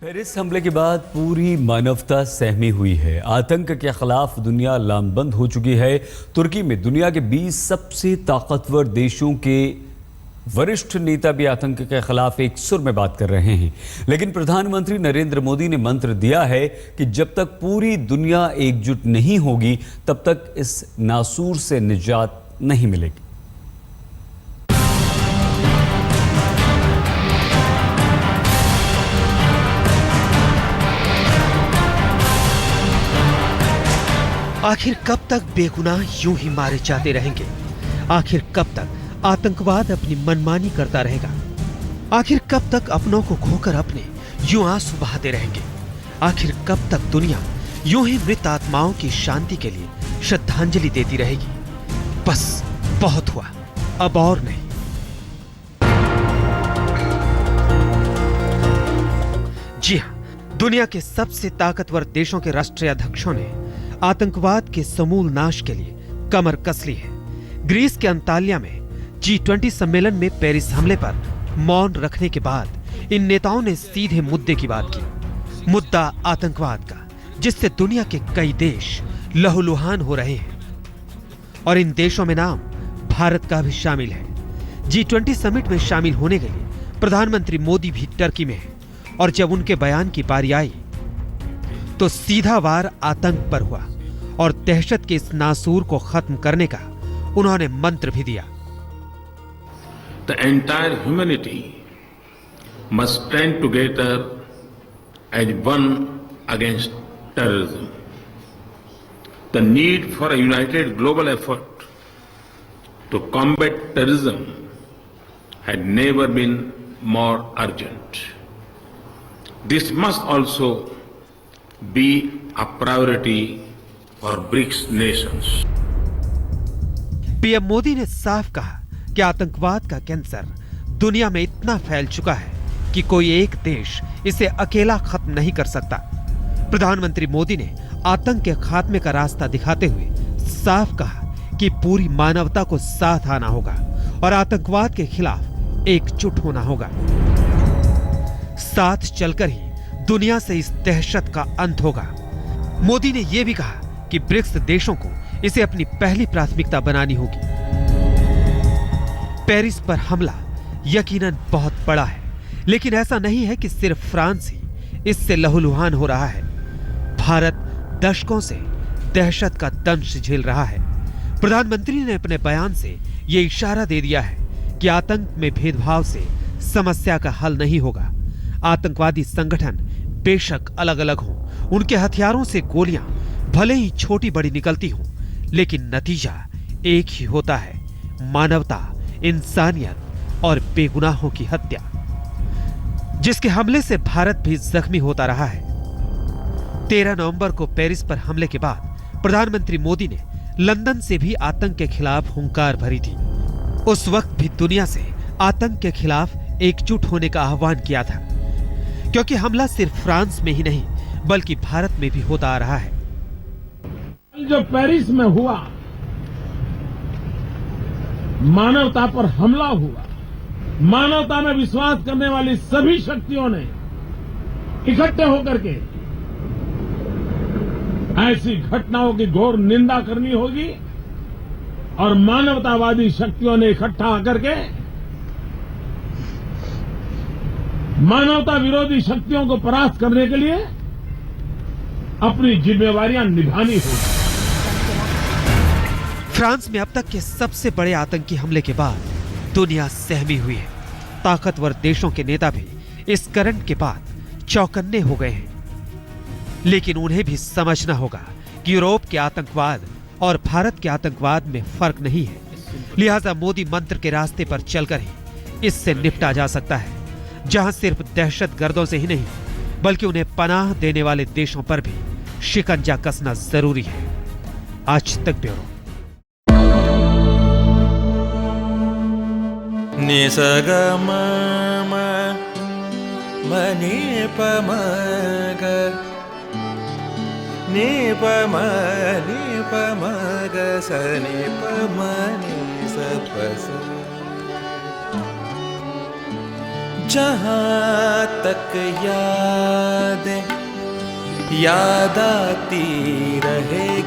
Paris हमले के बाद पूरी मानवता सहमी हुई है। आतंक के खिलाफ दुनिया लामबंद हो चुकी है। तुर्की में दुनिया के 20 सबसे ताकतवर देशों के वरिष्ठ नेता भी आतंक के खिलाफ एक सुर में बात कर रहे हैं। लेकिन प्रधानमंत्री नरेंद्र मोदी ने मंत्र दिया है कि जब तक पूरी दुनिया एकजुट नहीं होगी तब तक इस नासूर से निजात नहीं मिलेगी। आखिर कब तक बेगुनाह यूं ही मारे जाते रहेंगे? आखिर कब तक आतंकवाद अपनी मनमानी करता रहेगा? आखिर कब तक अपनों को खोकर अपने यूं आंसू बहाते रहेंगे? आखिर कब तक दुनिया यूं ही मृत आत्माओं की शांति के लिए श्रद्धांजलि देती रहेगी? बस बहुत हुआ, अब और नहीं। जी हां, दुनिया के सबसे ताकतवर देशों के राष्ट्रीय अध्यक्षों ने आतंकवाद के समूल नाश के लिए कमर कस ली है। ग्रीस के अंताल्या में G20 सम्मेलन में पेरिस हमले पर मौन रखने के बाद इन नेताओं ने सीधे मुद्दे की बात की। मुद्दा आतंकवाद का, जिससे दुनिया के कई देश लहूलुहान हो रहे हैं और इन देशों में नाम भारत का भी शामिल है। G20 समिट में शामिल होने के लिए प्रधानमंत्री मोदी भी टर्की में है और जब उनके बयान की बारी आई तो सीधा वार आतंक पर हुआ और दहशत के इस नासूर को खत्म करने का उन्होंने मंत्र भी दिया। The entire humanity must stand together as one against terrorism. The need for a united global effort to combat terrorism had never been more urgent. This must also be a priority for BRICS nations. PM Modi ने साफ कहा कि आतंकवाद का cancer दुनिया में इतना फैल चुका है कि कोई एक देश इसे अकेला खत्म नहीं कर सकता। प्रधानमंत्री मोदी ने आतंक के खात्मे का रास्ता दिखाते हुए साफ कहा कि पूरी मानवता को साथ आना होगा और आतंकवाद के खिलाफ एकजुट होना होगा। साथ चलकर ही दुनिया से इस दहशत का अंत होगा। मोदी ने यह भी कहा कि ब्रिक्स देशों को इसे अपनी पहली प्राथमिकता बनानी होगी। पेरिस पर हमला यकीनन बहुत बड़ा है, लेकिन ऐसा नहीं है कि सिर्फ फ्रांस ही इससे लहूलुहान हो रहा है। भारत दशकों से दहशत का दंश झेल रहा है। प्रधानमंत्री ने अपने बयान से यह इशारा दे दिया है कि आतंक में भेदभाव से समस्या का हल नहीं होगा। आतंकवादी संगठन बेशक अलग अलग हों, उनके हथियारों से गोलियां भले ही छोटी बड़ी निकलती हों, लेकिन नतीजा एक ही होता है: मानवता, इंसानियत और बेगुनाहों की हत्या, जिसके हमले से भारत भी जख्मी होता रहा है। 13 नवंबर को पेरिस पर हमले के बाद प्रधानमंत्री मोदी ने लंदन से भी आतंक के खिलाफ हुंकार भरी थी। उस वक्त भी दुनिया से आतंक के खिलाफ एकजुट होने का आह्वान किया था, क्योंकि हमला सिर्फ फ्रांस में ही नहीं बल्कि भारत में भी होता आ रहा है। जो पेरिस में हुआ, मानवता पर हमला हुआ, मानवता में विश्वास करने वाली सभी शक्तियों ने इकट्ठे होकर के ऐसी घटनाओं की घोर निंदा करनी होगी और मानवतावादी शक्तियों ने इकट्ठा आकर के मानवता विरोधी शक्तियों को परास्त करने के लिए अपनी जिम्मेवारियां निभानी होगी। फ्रांस में अब तक के सबसे बड़े आतंकी हमले के बाद दुनिया सहमी हुई है। ताकतवर देशों के नेता भी इस करंट के बाद चौकन्ने हो गए हैं, लेकिन उन्हें भी समझना होगा कि यूरोप के आतंकवाद और भारत के आतंकवाद में फर्क नहीं है। लिहाजा मोदी मंत्र के रास्ते पर चलकर ही इससे निपटा जा सकता है, जहां सिर्फ दहशतगर्दों से ही नहीं बल्कि उन्हें पनाह देने वाले देशों पर भी शिकंजा कसना जरूरी है। आज तक ब्यूरो। निसगम मनि पमग नि पमग सनि पमनि सपस जहाँ तक याद दे, याद आती रहेगी।